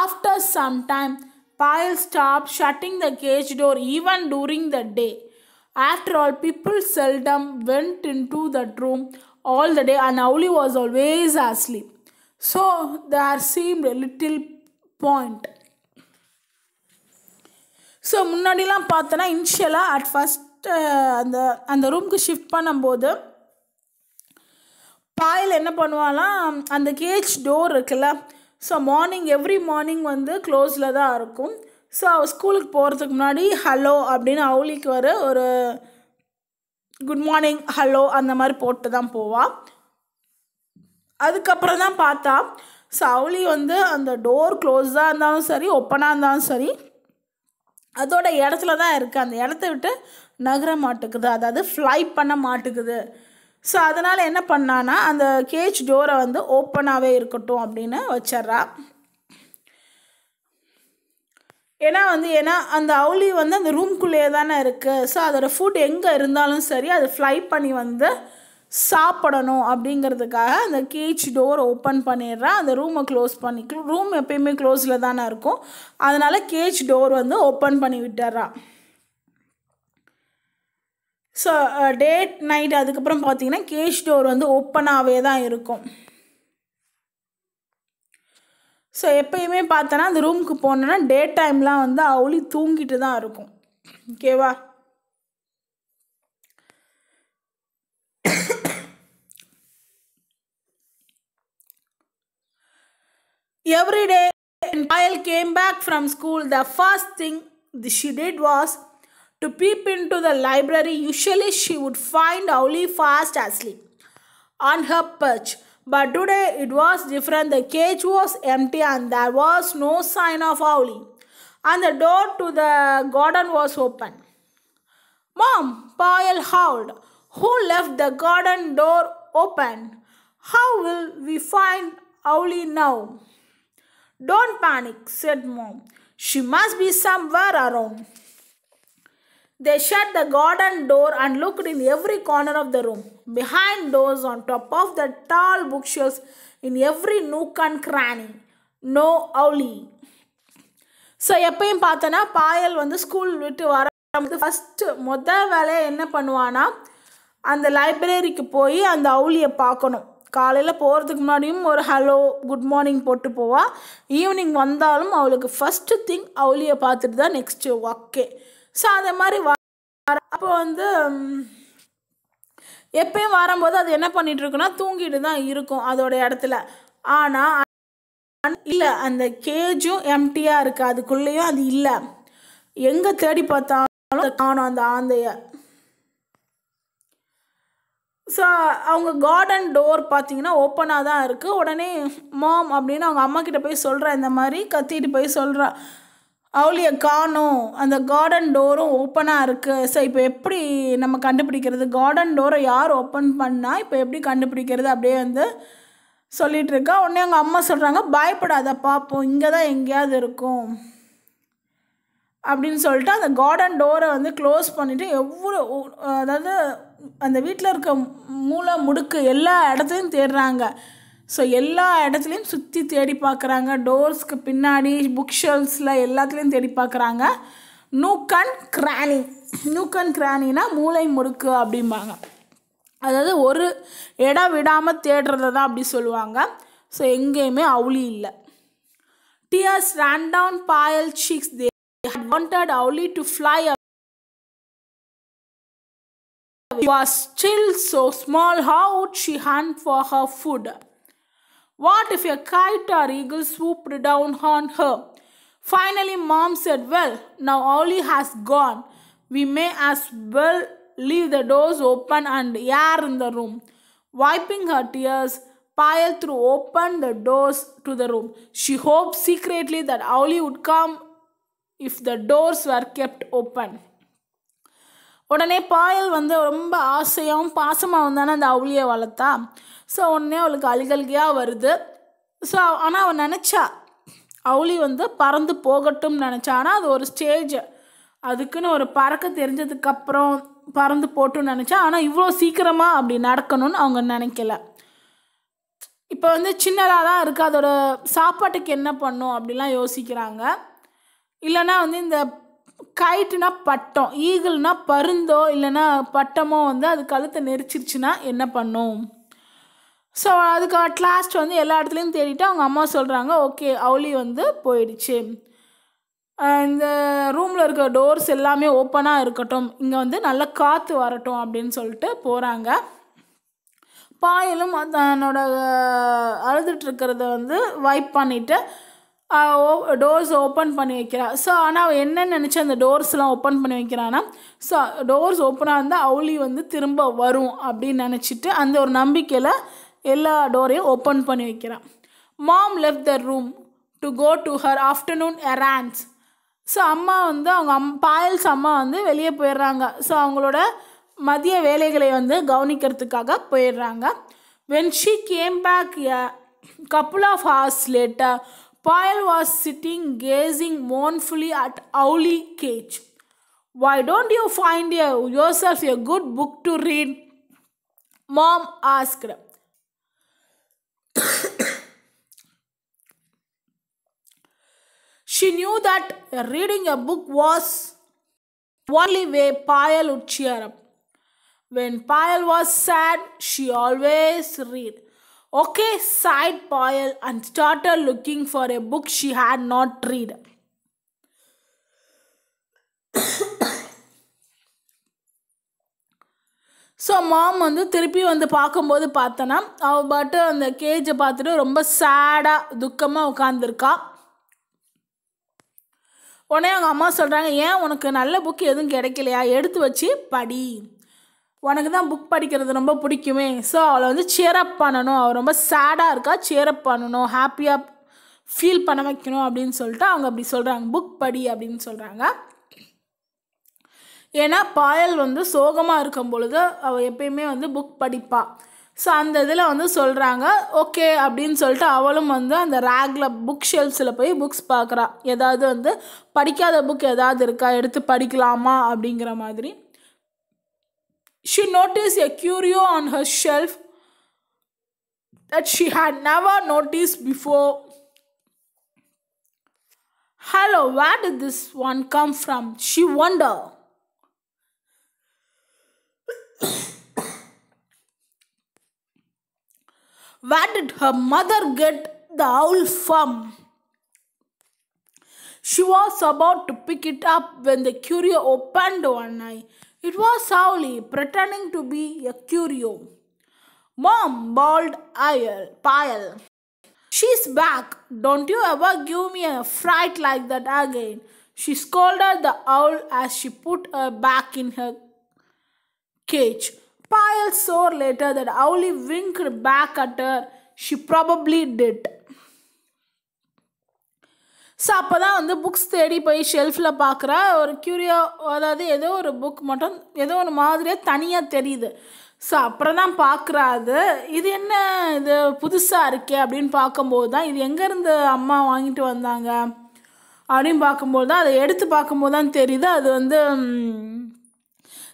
Speaker 1: After some time, Payal stopped shutting the cage door even during the day. After all, people seldom went into that room all the day and Owlie was always asleep. So there seemed a little point. So முன்னாடிலாம் பார்த்தோன்னா இனிஷியலாக at first அந்த ரூமுக்கு shift பண்ணும்போது பாயல் என்ன பண்ணுவாலாம், அந்த gauge door இருக்குல்ல, so every morning வந்து க்ளோஸில் தான் இருக்கும். ஸோ அவள் ஸ்கூலுக்கு போகிறதுக்கு முன்னாடி ஹலோ அப்படின்னு Owlieக்கு ஒரு குட் மார்னிங், ஹலோ அந்த மாதிரி போட்டு தான் போவாள். அதுக்கப்புறம் தான் பார்த்தா ஸோ Owlie வந்து அந்த டோர் க்ளோஸாக இருந்தாலும் சரி, ஓப்பனாக இருந்தாலும் சரி, அதோட இடத்துல தான் இருக்குது. அந்த இடத்த விட்டு நகர மாட்டுக்குது, அதாவது ஃப்ளை பண்ண மாட்டுக்குது. ஸோ அதனால் என்ன பண்ணான்னா அந்த கேஜ் டோரை வந்து ஓப்பனாகவே இருக்கட்டும் அப்படின்னு வச்சிட்றா. ஏன்னா அந்த Owlie வந்து அந்த ரூம்குள்ளேயே தானே இருக்குது. ஸோ அதோடய ஃபுட் எங்கே இருந்தாலும் சரி அது ஃப்ளை பண்ணி வந்து சாப்பிடணும் அப்படிங்கிறதுக்காக அந்த கேஜ் டோர் ஓப்பன் பண்ணிடுறா. அந்த ரூமை க்ளோஸ் பண்ணி, ரூம் எப்பயுமே க்ளோஸில் தானே இருக்கும், அதனால் கேஜ் டோர் வந்து ஓப்பன் பண்ணி விட்டுறா. ஸோ டே நைட் அதுக்கப்புறம் பார்த்தீங்கன்னா கேஜ் டோர் வந்து ஓப்பனாகவே தான் இருக்கும். ஸோ எப்பயுமே பார்த்தோன்னா அந்த ரூமுக்கு போனோன்னா டே டைம்லாம் வந்து Owlie தூங்கிட்டு தான் இருக்கும். ஓகேவா? Every day when Payal came back from school, the first thing she did was to peep into the library. Usually she would find Owlie fast asleep on her perch. But today it was different. The cage was empty and there was no sign of Owlie. And the door to the garden was open. "Mom," Payal howled, Who left the garden door open? How will we find Owlie now? Don't panic, said Mom. She must be somewhere around. They shut the garden door and looked in every corner of the room, behind doors, on top of the tall bookshelves, in every nook and cranny. No Owlie. So எப்பயும் பார்த்தோன்னா பாயல் வந்து school விட்டு வரும்போது முதல் வேலையை என்ன பண்ணுவான்னா அந்த லைப்ரரிக்கு போய் அந்த அவுளியை பார்க்கணும். காலையில் போகிறதுக்கு முன்னாடியும் ஒரு ஹலோ குட் மார்னிங் போட்டு போவாள். ஈவினிங் வந்தாலும் அவளுக்கு ஃபஸ்ட்டு திங் அவுளியை பார்த்துட்டு தான் நெக்ஸ்ட்டு ஓகே. ஸோ அதே மாதிரி அப்போ வந்து எப்பயும் வரும்போது அது என்ன பண்ணிகிட்ருக்குன்னா தூங்கிட்டு தான் இருக்கும் அதோட இடத்துல. ஆனால் இல்லை, அந்த கேஜும் எம்டியாக இருக்குது, அதுக்குள்ளேயும் அது இல்லை. எங்கே தேடி பார்த்தாலும் காணும் அந்த ஆந்தைய. ஸோ அவங்க கார்டன் டோர் பார்த்தீங்கன்னா ஓப்பனாக தான் இருக்குது. உடனே மாம் அப்படின்னு அவங்க அம்மா கிட்ட போய் சொல்கிறா, இந்த மாதிரி கத்திட்டு போய் சொல்கிறா, அவுளியை காணும், அந்த கார்டன் டோரும் ஓப்பனாக இருக்குது. ஸோ இப்போ எப்படி நம்ம கண்டுபிடிக்கிறது, கார்டன் டோரை யார் ஓப்பன் பண்ணால் இப்போ எப்படி கண்டுபிடிக்கிறது அப்படியே வந்து சொல்லிகிட்டு இருக்கா. உடனே அவங்க அம்மா சொல்கிறாங்க, பயப்படாத பார்ப்போம், இங்கே தான் எங்கேயாவது இருக்கும் அப்படின்னு சொல்லிட்டு அந்த கார்டன் டோரை வந்து க்ளோஸ் பண்ணிவிட்டு எவ்வளோ, அதாவது அந்த வீட்டில் இருக்க மூளை முடுக்கு எல்லா இடத்துலையும் தேடுறாங்க. ஸோ எல்லா இடத்துலையும் சுற்றி தேடி பார்க்குறாங்க. டோர்ஸ்க்கு பின்னாடி, புக் ஷெல்ஃப்ஸில் எல்லாத்துலேயும் தேடி பார்க்குறாங்க. Nook and cranny. Nook and கிரானினா மூளை முடுக்கு அப்படிம்பாங்க. அதாவது ஒரு இடம் விடாமல் தேடுறத தான் அப்படி சொல்லுவாங்க. ஸோ எங்கேயுமே அவுளி இல்லை. Tears ran down Payal's cheeks. They had wanted Owlie to fly away. She was still so small. How would she hunt for her food? What if a kite or eagle swooped down on her? Finally, Mom said, well, now Owlie has gone. We may as well leave the doors open and air in the room. Wiping her tears, Payal threw open the doors to the room. She hoped secretly that Owlie would come if the doors were kept open. உடனே பாயல் வந்து ரொம்ப ஆசையாகவும் பாசமாக வந்தானே அந்த அவுளியை வளர்த்தா. So உடனே அவளுக்கு அழுகல்கையாக வருது. ஸோ ஆனால் அவன் நினச்சா அவுளி வந்து பறந்து போகட்டும்னு நினச்சா. ஆனால் அது ஒரு ஸ்டேஜ், அதுக்குன்னு ஒரு பறக்க தெரிஞ்சதுக்கப்புறம் பறந்து போட்டுன்னு நினச்சா. ஆனால் இவ்வளோ சீக்கிரமாக அப்படி நடக்கணும்னு அவங்க நினைக்கல. இப்போ வந்து சின்னதாக தான் இருக்குது, அதோட சாப்பாட்டுக்கு என்ன பண்ணும் அப்படிலாம் யோசிக்கிறாங்க. இல்லைனா வந்து இந்த கைட்டுனா பட்டம், ஈகிள்னா பருந்தோ இல்லைன்னா பட்டமோ வந்து அது கழுத்தை நெரிச்சிருச்சுன்னா என்ன பண்ணும். ஸோ அதுக்கு அட்லாஸ்ட் வந்து எல்லா இடத்துலையும் தேடிட்டு அவங்க அம்மா சொல்கிறாங்க, ஓகே அவுளி வந்து போயிடுச்சு, இந்த ரூமில் இருக்க டோர்ஸ் எல்லாமே ஓப்பனாக இருக்கட்டும், இங்கே வந்து நல்லா காற்று வரட்டும் அப்படின்னு சொல்லிட்டு போகிறாங்க. பாயலும் தன்னோட அழுதுட்டுருக்கிறத வந்து வைப் பண்ணிவிட்டு டோர்ஸ் ஓப்பன் பண்ணி வைக்கிறா. ஸோ ஆனால் அவள் என்னென்னு நினச்சி அந்த டோர்ஸ்லாம் ஓப்பன் பண்ணி வைக்கிறான்னா, ஸோ டோர்ஸ் ஓப்பனாக இருந்தால் அவுளி வந்து திரும்ப வரும் அப்படின்னு நினச்சிட்டு அந்த ஒரு நம்பிக்கையில் எல்லா டோரையும் ஓப்பன் பண்ணி வைக்கிறான். Mom left the room to go to her afternoon errands. So அம்மா வந்து அவங்க பாயல்ஸ் அம்மா வந்து வெளியே போயிடுறாங்க. ஸோ அவங்களோட மதிய வேலைகளை வந்து கவனிக்கிறதுக்காக போயிடுறாங்க. when she came back a couple of hours later, Payal was sitting gazing mournfully at Owlie cage. Why don't you find yourself a good book to read? Mom asked. She knew that reading a book was the only way Payal would cheer up. When Payal was sad, she always read. Okay, sighed Payal and started looking for a book she had not read. So mom வந்து திருப்பி வந்து பார்க்கும்போது பார்த்தோன்னா அவள் பாட்டு அந்த கேஜை பார்த்துட்டு ரொம்ப சேடாக துக்கமாக உட்காந்துருக்கா. உடனே அவங்க அம்மா சொல்கிறாங்க, ஏன் உனக்கு நல்ல புக் எதுவும் கிடைக்கலையா, எடுத்து வச்சு படி, உனக்கு தான் புக் படிக்கிறது ரொம்ப பிடிக்குமே. ஸோ அவளை வந்து சேரப் பண்ணணும், அவள் ரொம்ப சேடாக இருக்கா, சேரப் பண்ணணும், ஹாப்பியாக ஃபீல் பண்ண வைக்கணும் அப்படின்னு சொல்லிட்டு அவங்க அப்படி சொல்கிறாங்க, புக் படி அப்படின்னு சொல்கிறாங்க. ஏன்னா பாயல் வந்து சோகமாக இருக்கும் பொழுது அவள் எப்பயுமே வந்து புக் படிப்பா. ஸோ அந்த இதில் வந்து சொல்கிறாங்க ஓகே அப்படின்னு சொல்லிட்டு அவளும் வந்து அந்த ரேக்கில் புக் ஷெல்ஃப்ஸில் போய் புக்ஸ் பார்க்குறா. ஏதாவது வந்து படிக்காத புக் ஏதாவது இருக்கா, எடுத்து படிக்கலாமா அப்படிங்கிற மாதிரி. She noticed a curio on her shelf that she had never noticed before. Hello, where did this one come from? She wondered. Where did her mother get the owl from? She was about to pick it up when the curio opened one eye. It was Owlie, pretending to be a curio. Mom, bawled Payal. She's back. Don't you ever give me a fright like that again. She scolded the owl as she put her back in her cage. Payal saw later that Owlie winked back at her. She probably did. So அப்போ தான் வந்து books தேடி போய் ஷெல்ஃபில் பார்க்குறா. ஒரு க்யூரியோ, அதாவது ஏதோ ஒரு புக் மட்டும் ஏதோ ஒரு மாதிரியாக தனியாக தெரியுது. ஸோ அப்புறம் தான் பார்க்குறா, இது என்ன இது புதுசாக இருக்கே அப்படின்னு பார்க்கும்போது தான் இது எங்கேருந்து அம்மா வாங்கிட்டு வந்தாங்க அப்படின்னு பார்க்கும்போது தான், அதை எடுத்து பார்க்கும்போது தான் தெரியுது அது வந்து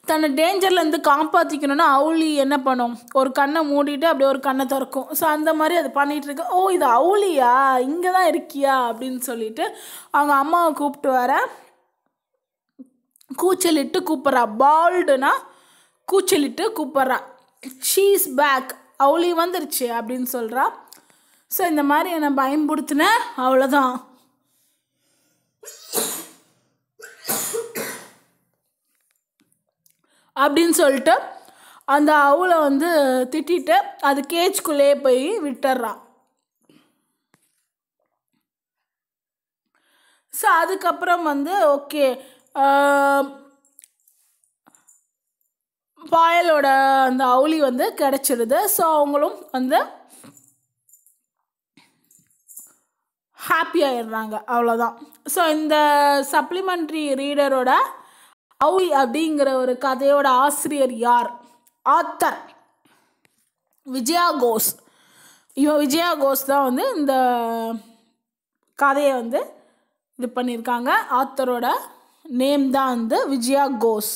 Speaker 1: தன்னை டேஞ்சர்லேருந்து காப்பாற்றிக்கணுன்னா அவுளி என்ன பண்ணும், ஒரு கண்ணை மூடிட்டு அப்படியே ஒரு கண்ணை திறக்கும். ஸோ அந்த மாதிரி அது பண்ணிகிட்ருக்கு. ஓ இது அவுளியா, இங்கே தான் இருக்கியா அப்படின்னு சொல்லிட்டு அவங்க அம்மாவை கூப்பிட்டு வர கூச்சலிட்டு கூப்பிட்றா. பால்டுனா கூச்சலிட்டு கூப்பிட்றா. ஷீ இஸ் பேக், அவுளி வந்துருச்சு அப்படின்னு சொல்கிறா. ஸோ இந்த மாதிரி என்னை பயன்படுத்தினேன், அவ்வளோதான் அப்படின்னு சொல்லிட்டு அந்த அவுளை வந்து திட்டிட்டு அது கேஜ்குள்ளேயே போய் விட்டுறான். ஸோ அதுக்கப்புறம் வந்து ஓகே பாயலோட அந்த அவுளி வந்து கிடச்சிடுது. ஸோ அவங்களும் வந்து ஹாப்பி ஆயிடுறாங்க, அவ்வளோதான். ஸோ இந்த சப்ளிமெண்ட்ரி ரீடரோட அவுளி அப்படிங்கிற ஒரு கதையோட ஆசிரியர் யார்? ஆத்தர் விஜயா கோஸ். விஜயா கோஸ் தான் வந்து இந்த கதையை வந்து இது பண்ணியிருக்காங்க. ஆத்தரோட நேம் தான் வந்து விஜயா கோஸ்.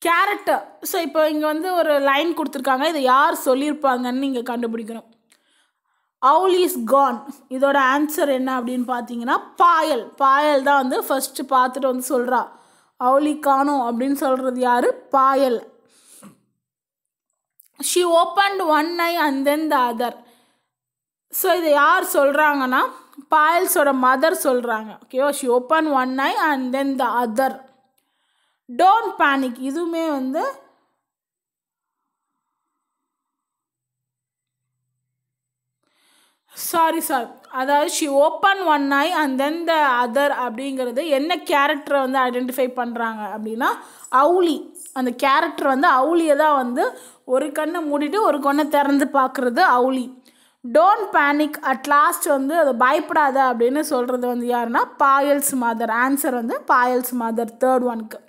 Speaker 1: கேரக்டர். ஸோ இப்போ இங்கே வந்து ஒரு லைன் கொடுத்துருக்காங்க, இதை யார் சொல்லியிருப்பாங்கன்னு நீங்கள் கண்டுபிடிக்கணும். Owlie is gone. இதோட ஆன்சர் என்ன அப்படின்னு பார்த்தீங்கன்னா பாயல். பாயல் தான் வந்து ஃபஸ்ட்டு பார்த்துட்டு வந்து சொல்கிறா Owlie காணோம் அப்படின்னு சொல்கிறது யார்? பாயல். She opened one eye and then the other. So இதை யார் சொல்கிறாங்கன்னா பாயல்ஸோட மதர் சொல்கிறாங்க. ஓகேவா? She opened one eye and then the other. Don't panic. இதுவுமே வந்து சாரி அதாவது she open one I and then the other அப்படிங்கிறது என்ன கேரக்டரை வந்து ஐடென்டிஃபை பண்ணுறாங்க அப்படின்னா அவுளி. அந்த கேரக்டர் வந்து அவுளியை தான் வந்து ஒரு கண்ணை மூடிட்டு ஒரு கண்ணை திறந்து பார்க்குறது அவுளி. டோன்ட் பேனிக், அட் லாஸ்ட் வந்து அது பயப்படாத அப்படின்னு சொல்கிறது வந்து யாருன்னா பாயல்ஸ் மதர். ஆன்சர் வந்து பாயல்ஸ் மதர், தேர்ட் ஒனுக்கு.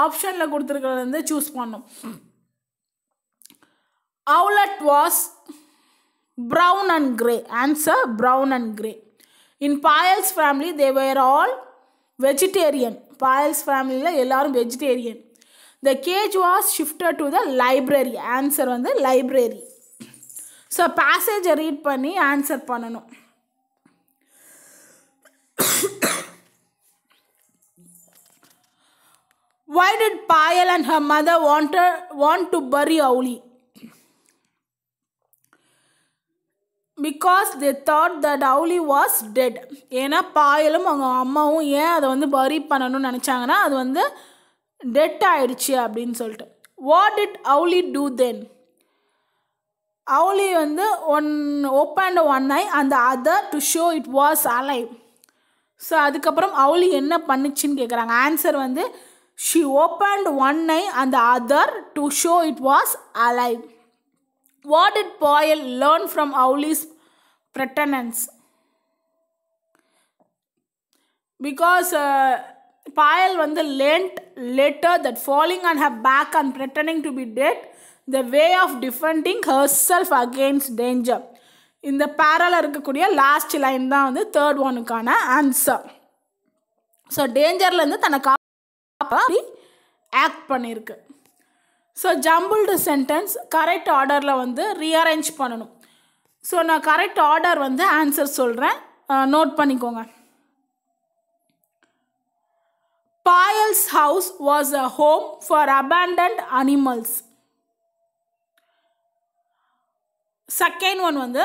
Speaker 1: ஆப்ஷனில் கொடுத்துருக்கிறது வந்து சூஸ் பண்ணும். Owlet was brown and grey. Answer brown and grey. In Payal's family they were all vegetarian. Payal's family la ellarum vegetarian. The cage was shifted to the library. Answer வந்து library. So passage read பண்ணி answer பண்ணணும். Why did Payal and her mother want to bury Owlie? Because they thought that Owlie was dead. ஏன்னா பாயலும் அவங்க அம்மாவும் ஏன் அதை வந்து பரி பண்ணணும்னு நினச்சாங்கன்னா அது வந்து டெட் ஆயிடுச்சு அப்படின்னு சொல்லிட்டு. What did Owlie do then? Owlie வந்து opened one eye and the other to show it was alive. So அதுக்கப்புறம் Owlie என்ன பண்ணுச்சுன்னு கேட்குறாங்க. ஆன்சர் வந்து she opened one eye and the other to show it was alive. What did Payal learn from Owlie's pretense? Because Payal வந்து lent letter that falling on her back and pretending to be dead, the way of defending herself against danger. இந்த பேரல இருக்கக்கூடிய last line தான் வந்து third ஒனுக்கான answer. So டேஞ்சர்லேருந்து தன்னை காப்பாற்றி act பண்ணியிருக்கு. So jumbled sentence correct ஆர்டரில் வந்து ரீஅரேஞ்ச் பண்ணணும். ஸோ நான் கரெக்ட் ஆர்டர் வந்து ஆன்சர் சொல்கிறேன், நோட் பண்ணிக்கோங்க. Payal's house was a home for abandoned animals. Second one வந்து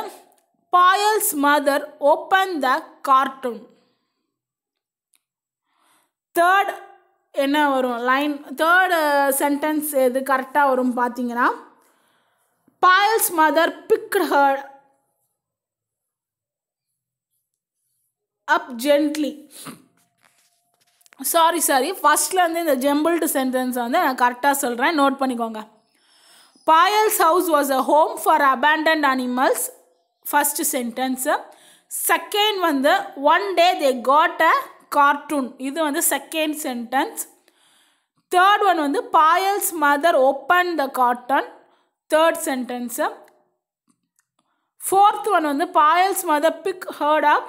Speaker 1: Payal's mother opened the cartoon. Third என்ன வரும் லைன், தேர்ட் சென்டென்ஸ் எது கரெக்டாக வரும் பார்த்தீங்கன்னா, Payal's mother picked her up gently. Sorry ஃபஸ்ட்லேருந்து இந்த ஜம்பிள்டு சென்டென்ஸ் வந்து நான் கரெக்டாக சொல்கிறேன், நோட் பண்ணிக்கோங்க. Payal's house was a home for abandoned animals, first sentence. Second வந்து one day they got a cartoon, இது வந்து செகண்ட் சென்டென்ஸ். தேர்ட் ஒன் வந்து Payal's mother opened the cartoon, third sentence. Fourth one வந்து Payal's mother picked her up,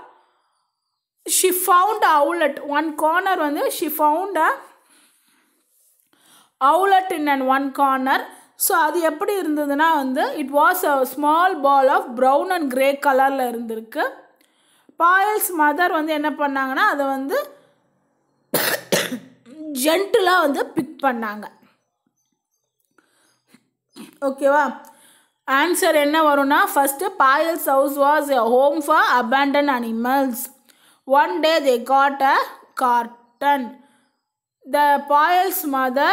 Speaker 1: she found a owlet, one corner வந்து she found a owlet in an one corner. So அது எப்படி இருந்ததுன்னா வந்து it was a small ball of brown and grey கலரில் இருந்திருக்கு. Payal's mother வந்து என்ன பண்ணாங்கன்னா அதை வந்து ஜென்டிலாக வந்து பிக் பண்ணாங்க. ஓகேவா, ஆன்சர் என்ன வரும்னா, first Payal's house was a home for abandoned animals. One day they got a carton. The Payal's mother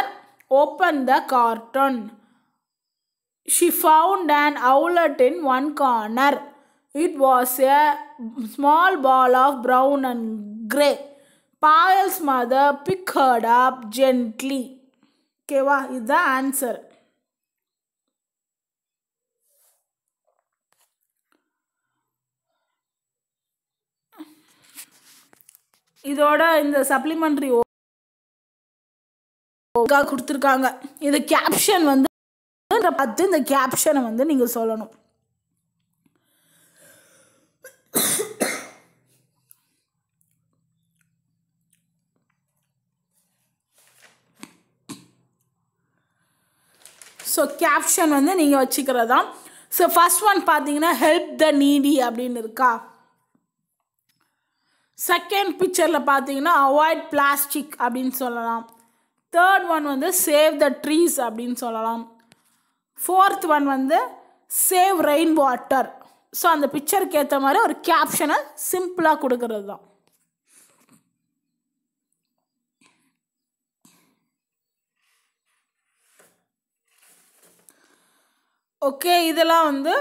Speaker 1: opened the carton. She found an owlet in one corner. It was a small ball of brown and grey. Payal's mother picked her up gently. Okay, is the answer. இதோட இந்த supplementary கொடுத்துருக்காங்க. இது caption வந்து பார்த்து இந்த கேப்ஷனை வந்து நீங்கள் சொல்லணும். ஸோ கேப்ஷன் வந்து நீங்கள் வச்சுக்கிறதா. ஸோ ஃபர்ஸ்ட் ஒன் பார்த்தீங்கன்னா ஹெல்ப் த நீடி அப்படின்னு இருக்கா. செகண்ட் பிக்சரில் பார்த்தீங்கன்னா அவாய்ட் பிளாஸ்டிக் அப்படின்னு சொல்லலாம். தேர்ட் ஒன் வந்து சேவ் த ட்ரீஸ் அப்படின்னு சொல்லலாம். ஃபோர்த் ஒன் வந்து சேவ் ரெயின் வாட்டர். ஸோ அந்த பிக்சருக்கு ஏற்ற மாதிரி ஒரு கேப்ஷனை சிம்பிளாக கொடுக்கறது தான். ஓகே, இதெல்லாம் வந்து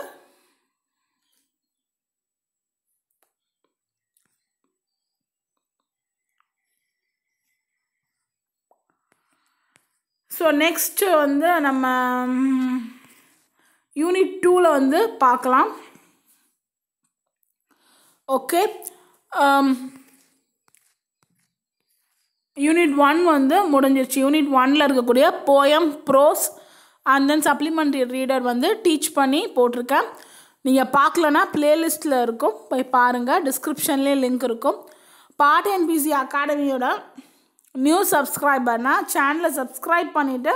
Speaker 1: ஸோ நெக்ஸ்ட்டு வந்து நம்ம யூனிட் 2ல் வந்து பார்க்கலாம். ஓகே, யூனிட் 1 வந்து முடிஞ்சிருச்சு. யூனிட் 1ல் இருக்கக்கூடிய poem, prose and then supplementary reader வந்து டீச் பண்ணி போட்டிருக்கேன். நீங்கள் பார்க்கலன்னா ப்ளேலிஸ்ட்டில் இருக்கும், போய் பாருங்கள். டிஸ்கிரிப்ஷன்லேயே லிங்க் இருக்கும். பாட் அண்ட் பிசி அகாடமியோட நியூ சப்ஸ்கிரைபர்னா சேனலை சப்ஸ்கிரைப் பண்ணிவிட்டு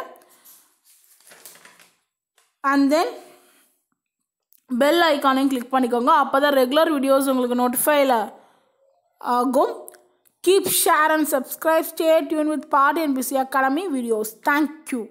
Speaker 1: அண்ட் தென் பெல் ஐக்கானையும் கிளிக் பண்ணிக்கோங்க. அப்போ தான் ரெகுலர் வீடியோஸ் உங்களுக்கு நோட்டிஃபைல ஆகும். Keep, share and subscribe. Stay tuned with Party and Busy Academy videos. Thank you.